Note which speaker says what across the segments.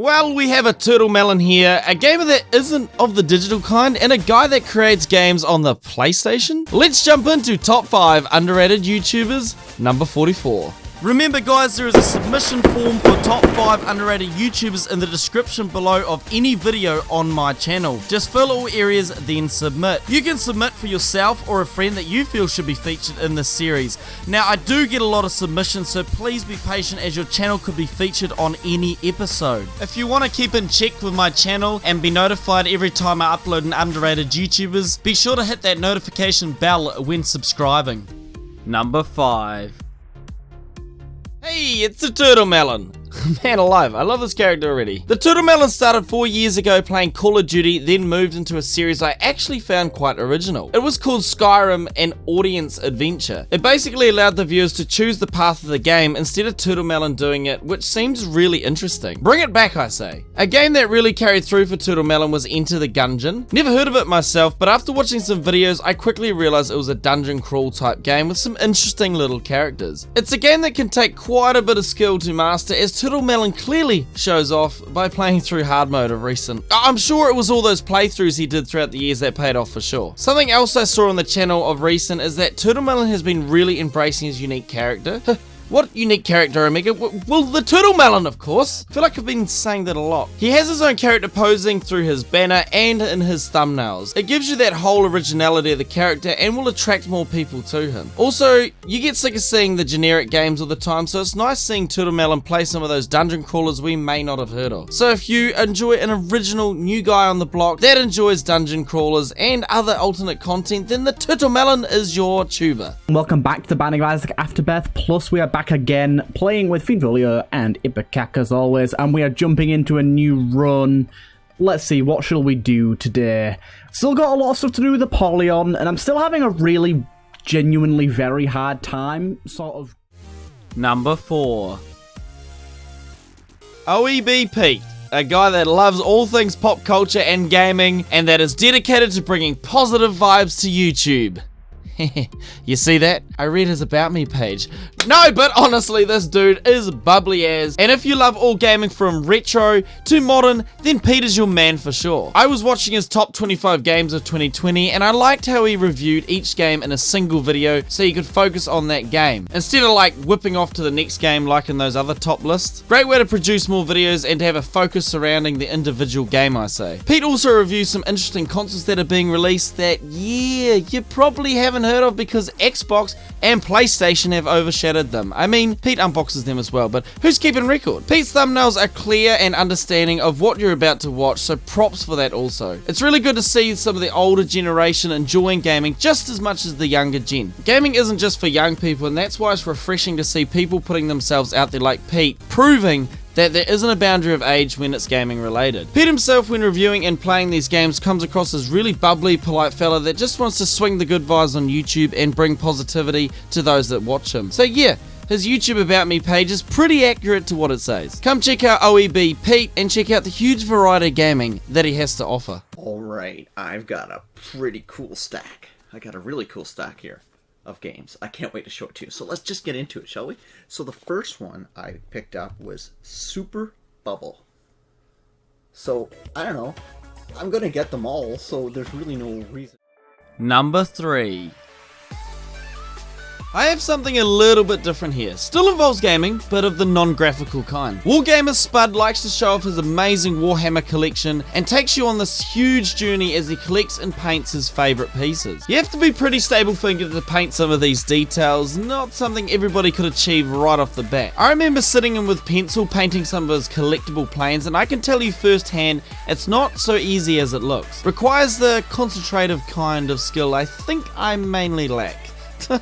Speaker 1: Well, we have a Turtle Melon here, a gamer that isn't of the digital kind, and a guy that creates games on the PlayStation. Let's jump into top 5 underrated YouTubers, number 44. Remember guys, there is a submission form for top 5 underrated YouTubers in the description below of any video on my channel. Just fill all areas, then submit. You can submit for yourself or a friend that you feel should be featured in this series. Now, I do get a lot of submissions, so please be patient as your channel could be featured on any episode. If you want to keep in check with my channel and be notified every time I upload an underrated YouTubers, be sure to hit that notification bell when subscribing. Number 5. Hey, it's the Turtle Melon. Man alive, I love this character already. The Turtle Melon started 4 years ago playing Call of Duty, then moved into a series I actually found quite original. It was called Skyrim, an audience adventure. It basically allowed the viewers to choose the path of the game instead of Turtle Melon doing it, which seems really interesting. Bring it back, I say. A game that really carried through for Turtle Melon was Enter the Gungeon. Never heard of it myself, but after watching some videos, I quickly realized it was a dungeon crawl type game with some interesting little characters. It's a game that can take quite a bit of skill to master, as Turtle Melon clearly shows off by playing through hard mode of recent. I'm sure it was all those playthroughs he did throughout the years that paid off for sure. Something else I saw on the channel of recent is that Turtle Melon has been really embracing his unique character. What unique character, Omega? Well, the Turtle Melon, of course. I feel like I've been saying that a lot. He has his own character posing through his banner and in his thumbnails. It gives you that whole originality of the character and will attract more people to him. Also, you get sick of seeing the generic games all the time, so it's nice seeing Turtle Melon play some of those dungeon crawlers we may not have heard of. So if you enjoy an original new guy on the block that enjoys dungeon crawlers and other alternate content, then the Turtle Melon is your tuber.
Speaker 2: Welcome back to the Binding of Isaac Afterbirth, plus we are back again playing with Fiendfolio and Ipecac as always, and we are jumping into a new run. Let's see, what shall we do today? Still got a lot of stuff to do with Apollyon, and I'm still having a really genuinely very hard time sort of.
Speaker 1: Number 4. OEB Pete, a guy that loves all things pop culture and gaming, and that is dedicated to bringing positive vibes to YouTube. You see that? I read his About Me page. No, but honestly, this dude is bubbly as, and if you love all gaming from retro to modern, then Pete is your man for sure. I was watching his top 25 games of 2020, and I liked how he reviewed each game in a single video so you could focus on that game, instead of like whipping off to the next game like in those other top lists. Great way to produce more videos and to have a focus surrounding the individual game, I say. Pete also reviews some interesting consoles that are being released that, yeah, you probably haven't heard of because Xbox and PlayStation have overshadowed them. I mean, Pete unboxes them as well, but who's keeping record? Pete's thumbnails are clear and understanding of what you're about to watch, so props for that also. It's really good to see some of the older generation enjoying gaming just as much as the younger gen. Gaming isn't just for young people, and that's why it's refreshing to see people putting themselves out there like Pete, proving that there isn't a boundary of age when it's gaming related. Pete himself, when reviewing and playing these games, comes across as really bubbly, polite fella that just wants to swing the good vibes on YouTube and bring positivity to those that watch him. So yeah, his YouTube About Me page is pretty accurate to what it says. Come check out OEB Pete and check out the huge variety of gaming that he has to offer.
Speaker 3: Alright, I've got a pretty cool stack. I got a really cool stack here of games. I can't wait to show it to you. So let's just get into it, shall we? So the first one I picked up was Super Bubble. So, I don't know. I'm gonna get them all, so there's really no reason.
Speaker 1: Number 3. I have something a little bit different here. Still involves gaming, but of the non-graphical kind. Wargamer Spud likes to show off his amazing Warhammer collection and takes you on this huge journey as he collects and paints his favourite pieces. You have to be pretty stable-fingered to paint some of these details, not something everybody could achieve right off the bat. I remember sitting in with pencil painting some of his collectible planes, and I can tell you firsthand, it's not so easy as it looks. Requires the concentrative kind of skill I think I mainly lack.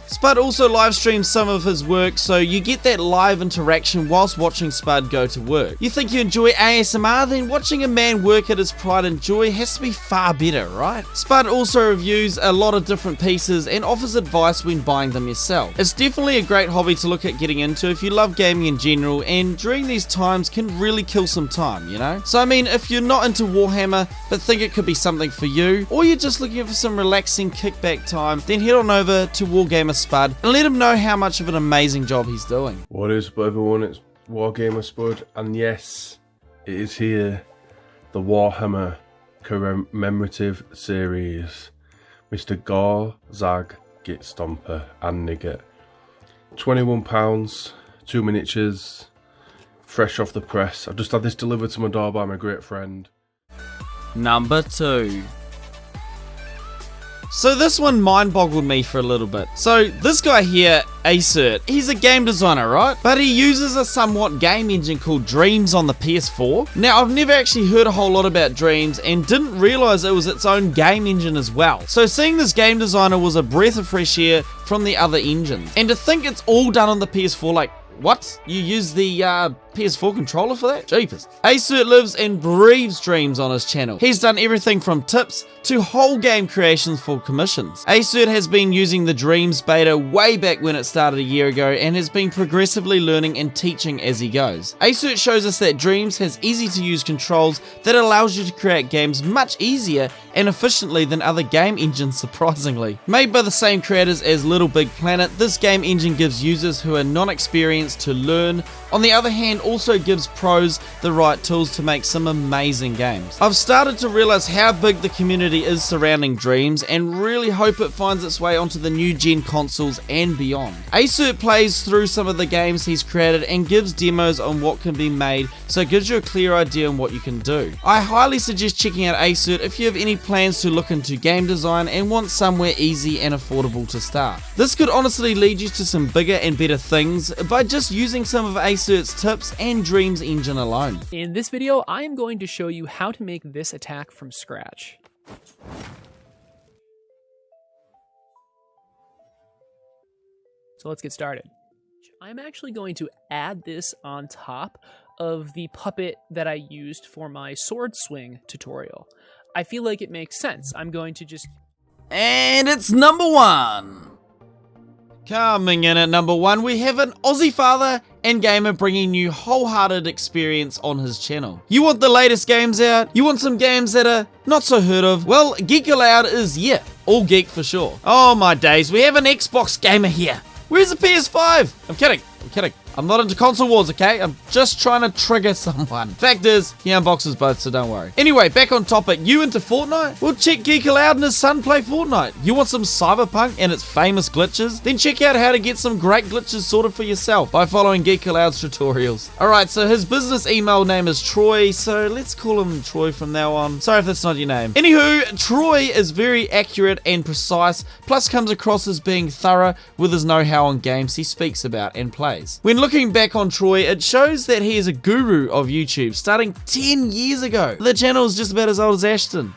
Speaker 1: Spud also live streams some of his work, so you get that live interaction whilst watching Spud go to work. You think you enjoy ASMR, then watching a man work at his pride and joy has to be far better, right? Spud also reviews a lot of different pieces and offers advice when buying them yourself. It's definitely a great hobby to look at getting into if you love gaming in general, and during these times can really kill some time, you know? So I mean, if you're not into Warhammer but think it could be something for you, or you're just looking for some relaxing kickback time, then head on over to Wargamer Spud and let him know how much of an amazing job he's doing.
Speaker 4: What is up everyone, it's Wargamer Spud, and yes, it is here, the Warhammer commemorative series. Mr. Gore, Zag, Git Stomper and Nigget. £21, 2 miniatures, fresh off the press. I've just had this delivered to my door by my great friend.
Speaker 1: Number 2. So this one mind-boggled me for a little bit. So this guy here, Acert, he's a game designer, right? But he uses a somewhat game engine called Dreams on the PS4. Now, I've never actually heard a whole lot about Dreams and didn't realize it was its own game engine as well. So seeing this game designer was a breath of fresh air from the other engines. And to think it's all done on the PS4, like, what? You use the PS4 controller for that? Jeepers. Acert lives and breathes Dreams on his channel. He's done everything from tips to whole game creations for commissions. Acert has been using the Dreams beta way back when it started a year ago and has been progressively learning and teaching as he goes. Acert shows us that Dreams has easy to use controls that allows you to create games much easier and efficiently than other game engines, surprisingly. Made by the same creators as Little Big Planet, this game engine gives users who are non-experienced to learn. On the other hand, also gives pros the right tools to make some amazing games. I've started to realize how big the community is surrounding Dreams and really hope it finds its way onto the new gen consoles and beyond. Acert plays through some of the games he's created and gives demos on what can be made, so it gives you a clear idea on what you can do. I highly suggest checking out Acert if you have any plans to look into game design and want somewhere easy and affordable to start. This could honestly lead you to some bigger and better things by just using some of Acert's tips and Dreams engine alone.
Speaker 5: In this video, I am going to show you how to make this attack from scratch. So let's get started. I'm actually going to add this on top of the puppet that I used for my sword swing tutorial. I feel like it makes sense. I'm going to just...
Speaker 1: And it's number 1. Coming in at number 1, we have an Aussie father and gamer bringing you wholehearted experience on his channel. You want the latest games out? You want some games that are not so heard of? Well, Geek Allowed is, yeah, all geek for sure. Oh my days, we have an Xbox gamer here. Where's the PS5? I'm kidding. I'm not into console wars, okay? I'm just trying to trigger someone. Fact is, he unboxes both, so don't worry. Anyway, back on topic. You into Fortnite? Well, check Geek Allowed and his son play Fortnite. You want some cyberpunk and its famous glitches? Then check out how to get some great glitches sorted for yourself by following Geek Allowed's tutorials. Alright, so his business email name is Troy, so let's call him Troy from now on. Sorry if that's not your name. Anywho, Troy is very accurate and precise, plus comes across as being thorough with his know-how on games he speaks about and plays. When looking back on Troy, it shows that he is a guru of YouTube, starting 10 years ago. The channel is just about as old as Ashton.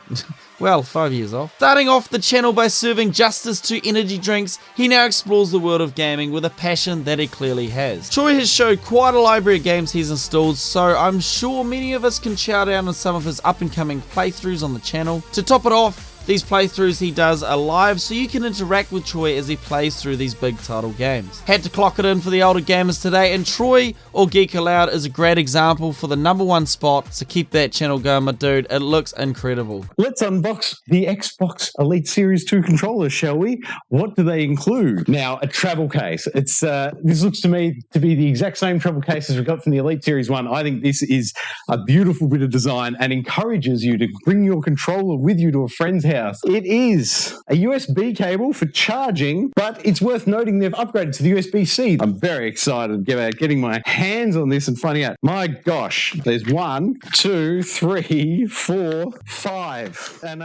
Speaker 1: Well, 5 years off. Starting off the channel by serving justice to energy drinks, he now explores the world of gaming with a passion that he clearly has. Troy has showed quite a library of games he's installed, so I'm sure many of us can chow down on some of his up and coming playthroughs on the channel. To top it off, these playthroughs he does are live, so you can interact with Troy as he plays through these big title games. Had to clock it in for the older gamers today, and Troy, or Geek Allowed, is a great example for the number 1 spot, so keep that channel going, my dude. It looks incredible.
Speaker 6: Let's unbox the Xbox Elite Series 2 controllers, shall we? What do they include? Now, a travel case. It's this looks to me to be the exact same travel case as we got from the Elite Series 1. I think this is a beautiful bit of design and encourages you to bring your controller with you to a friend's house. It is a USB cable for charging, but it's worth noting they've upgraded to the USB-C. I'm very excited about getting my hands on this and finding out. My gosh, there's 1, 2, 3, 4, 5. And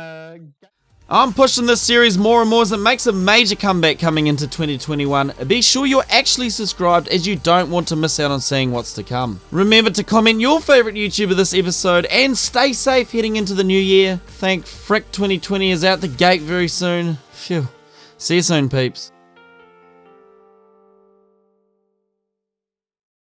Speaker 1: I'm pushing this series more and more as it makes a major comeback coming into 2021. Be sure you're actually subscribed as you don't want to miss out on seeing what's to come. Remember to comment your favorite YouTuber this episode and stay safe heading into the new year. Thank frick 2020 is out the gate very soon. Phew. See you soon, peeps.